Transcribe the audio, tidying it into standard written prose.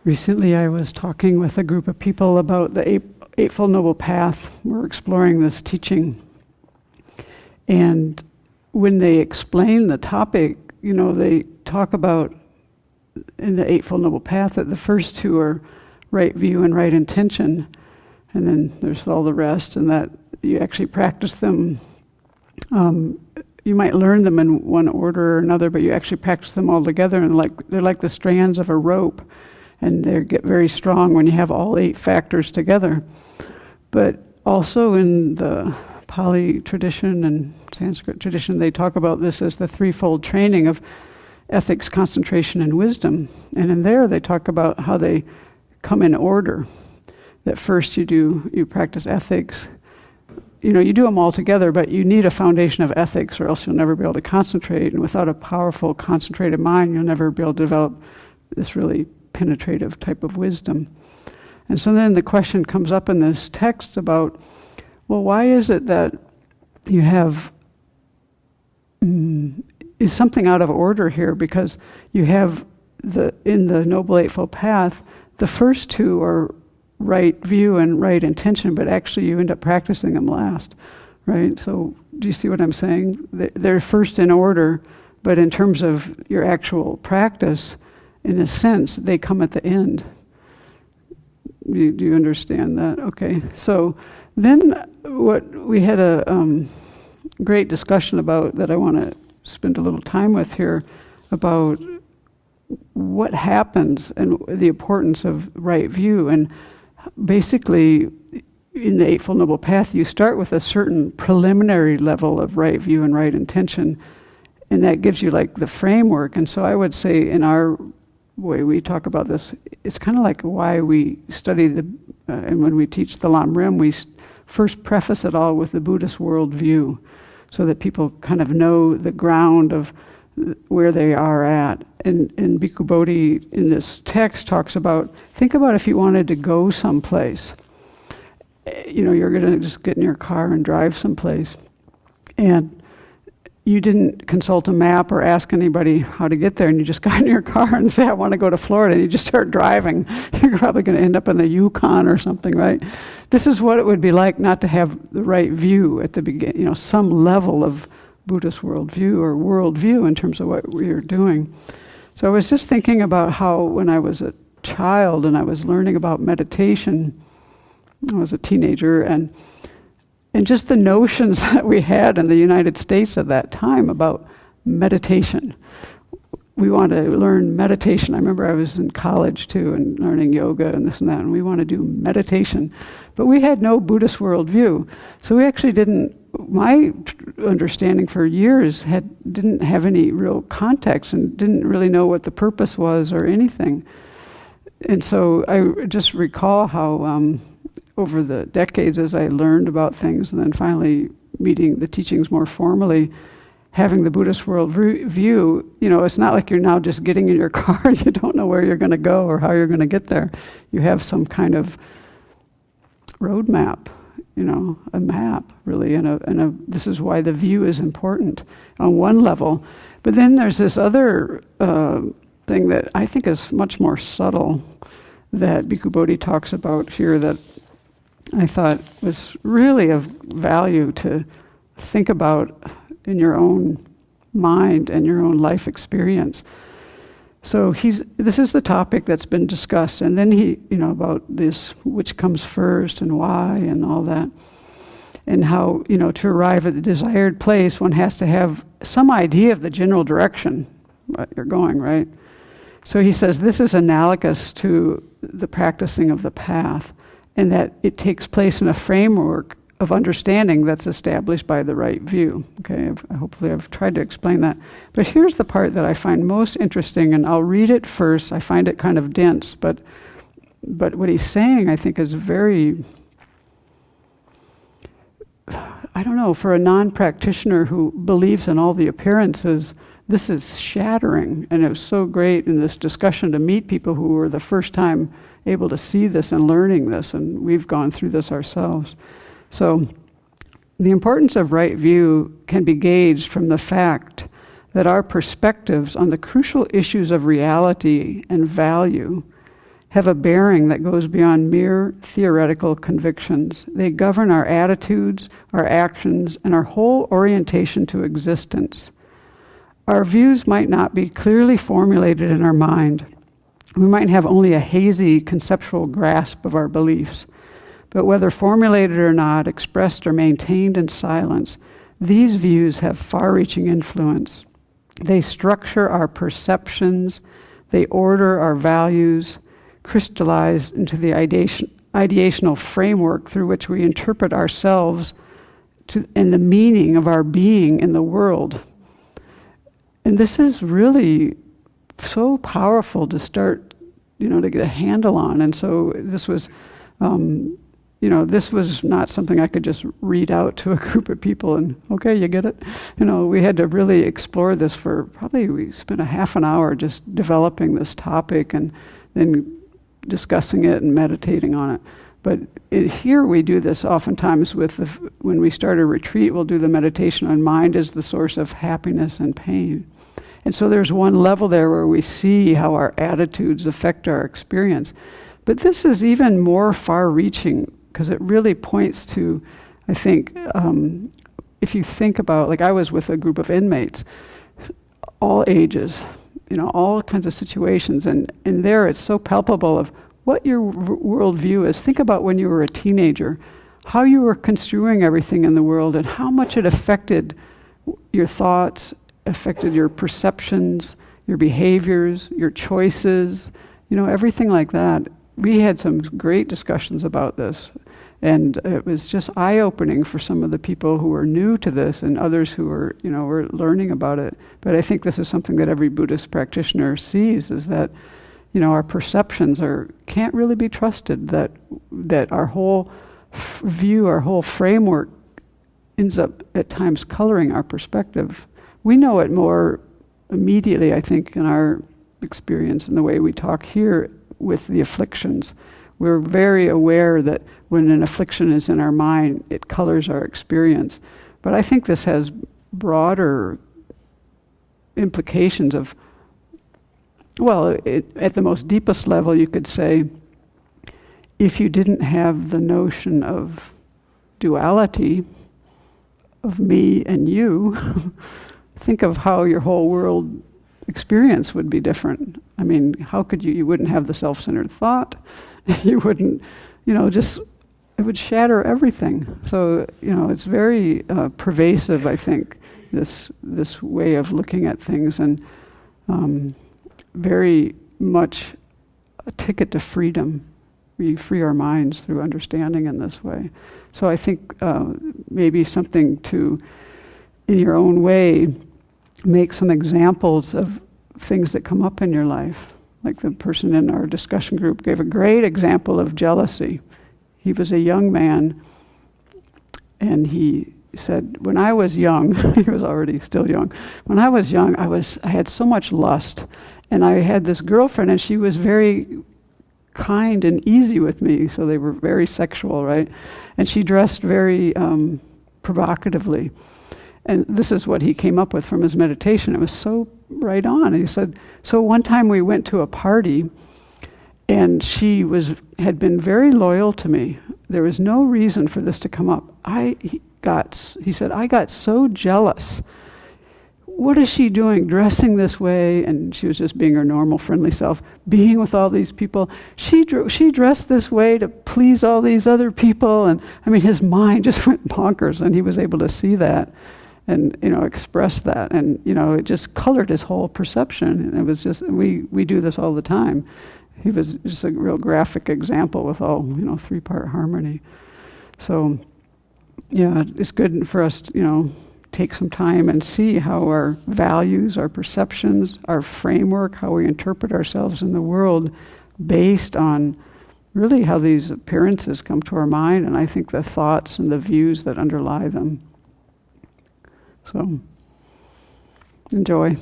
Recently I was talking with a group of people about the Eightfold Noble Path. We're exploring this teaching. And when they explain the topic, they talk about in the Eightfold Noble Path that the first two are right view and right intention. And then there's all the rest, and that you actually practice them. You might learn them in one order or another, but you actually practice them all together, and they're like the strands of a rope, and they get very strong when you have all 8 factors together. But also in the Pali tradition and Sanskrit tradition, they talk about this as the threefold training of ethics, concentration, and wisdom. And in there, they talk about how they come in order. That first you practice ethics. You do them all together, but you need a foundation of ethics, or else you'll never be able to concentrate. And without a powerful, concentrated mind, you'll never be able to develop this really penetrative type of wisdom. And so then the question comes up in this text about, well, why is it that you have, is something out of order here? Because you have in the Noble Eightfold Path, the first two are right view and right intention, but actually you end up practicing them last, right? So do you see what I'm saying? They're first in order, but in terms of your actual practice, in a sense, they come at the end. Do you understand that? Okay. So then what we had a great discussion about that I want to spend a little time with here about what happens and the importance of right view. And basically, in the Eightfold Noble Path, you start with a certain preliminary level of right view and right intention, and that gives you like the framework. And so I would say in our way we talk about this, it's kind of like why we study and when we teach the Lam Rim, we first preface it all with the Buddhist worldview, so that people kind of know the ground of where they are at. And Bhikkhu Bodhi in this text talks about, think about if you wanted to go someplace. You're going to just get in your car and drive someplace. And you didn't consult a map or ask anybody how to get there, and you just got in your car and say, I want to go to Florida, and you just start driving. You're probably going to end up in the Yukon or something, right? This is what it would be like not to have the right view at the beginning, some level of Buddhist worldview or worldview in terms of what we are doing. So I was just thinking about how when I was a child and I was learning about meditation, I was a teenager, and just the notions that we had in the United States at that time about meditation. We want to learn meditation. I remember I was in college too and learning yoga and this and that, and we want to do meditation. But we had no Buddhist worldview. So we actually my understanding for years didn't have any real context and didn't really know what the purpose was or anything. And so I just recall how over the decades as I learned about things and then finally meeting the teachings more formally, having the Buddhist world view, it's not like you're now just getting in your car and you don't know where you're going to go or how you're going to get there. You have some kind of roadmap, a map really, and this is why the view is important on one level. But then there's this other thing that I think is much more subtle that Bhikkhu Bodhi talks about here that I thought was really of value to think about in your own mind and your own life experience. So this is the topic that's been discussed, and then he, about this, which comes first and why and all that, and how, to arrive at the desired place, one has to have some idea of the general direction that you're going, right? So he says this is analogous to the practicing of the path, and that it takes place in a framework of understanding that's established by the right view. Okay, hopefully I've tried to explain that. But here's the part that I find most interesting, and I'll read it first. I find it kind of dense, but what he's saying, I think, is very, I don't know, for a non-practitioner who believes in all the appearances, this is shattering. And it was so great in this discussion to meet people who were the first time able to see this and learning this, and we've gone through this ourselves. So the importance of right view can be gauged from the fact that our perspectives on the crucial issues of reality and value have a bearing that goes beyond mere theoretical convictions. They govern our attitudes, our actions, and our whole orientation to existence. Our views might not be clearly formulated in our mind. We might have only a hazy conceptual grasp of our beliefs. But whether formulated or not, expressed or maintained in silence, these views have far-reaching influence. They structure our perceptions, they order our values, crystallize into the ideational framework through which we interpret ourselves and the meaning of our being in the world. And this is really so powerful to start, to get a handle on. And so this was, this was not something I could just read out to a group of people and, okay, you get it? We had to really explore this we spent a half an hour just developing this topic and then discussing it and meditating on it. But here we do this oftentimes when we start a retreat, we'll do the meditation on mind as the source of happiness and pain. And so there's one level there where we see how our attitudes affect our experience. But this is even more far-reaching because it really points to, I think, if you think about, I was with a group of inmates, all ages, all kinds of situations, and there it's so palpable of what your worldview is. Think about when you were a teenager, how you were construing everything in the world and how much it affected your thoughts, affected your perceptions, your behaviors, your choices, everything like that. We had some great discussions about this, and it was just eye-opening for some of the people who were new to this and others who were learning about it. But I think this is something that every Buddhist practitioner sees, is that, our perceptions can't really be trusted, that our whole view, our whole framework ends up at times coloring our perspective. We know it more immediately, I think, in our experience and the way we talk here with the afflictions. We're very aware that when an affliction is in our mind, it colors our experience. But I think this has broader implications of, at the most deepest level, you could say, if you didn't have the notion of duality, of me and you, think of how your whole world experience would be different. I mean, how could you wouldn't have the self-centered thought, you wouldn't, it would shatter everything. So, it's very pervasive, I think, this way of looking at things, and very much a ticket to freedom. We free our minds through understanding in this way. So I think maybe something to, in your own way, make some examples of things that come up in your life. Like the person in our discussion group gave a great example of jealousy. He was a young man, and he said, when I was young, he was already still young, when I was young, I had so much lust, and I had this girlfriend, and she was very kind and easy with me, so they were very sexual, right? And she dressed very provocatively. And this is what he came up with from his meditation. It was so right on. He said, so one time we went to a party, and she had been very loyal to me. There was no reason for this to come up. He said, I got so jealous. What is she doing, dressing this way? And she was just being her normal, friendly self, being with all these people. She dressed this way to please all these other people. And I mean, his mind just went bonkers, and he was able to see that and, express that. And, it just colored his whole perception. And it was just, we do this all the time. He was just a real graphic example with all, three-part harmony. So, yeah, it's good for us to, take some time and see how our values, our perceptions, our framework, how we interpret ourselves in the world based on really how these appearances come to our mind, and I think the thoughts and the views that underlie them. So, enjoy.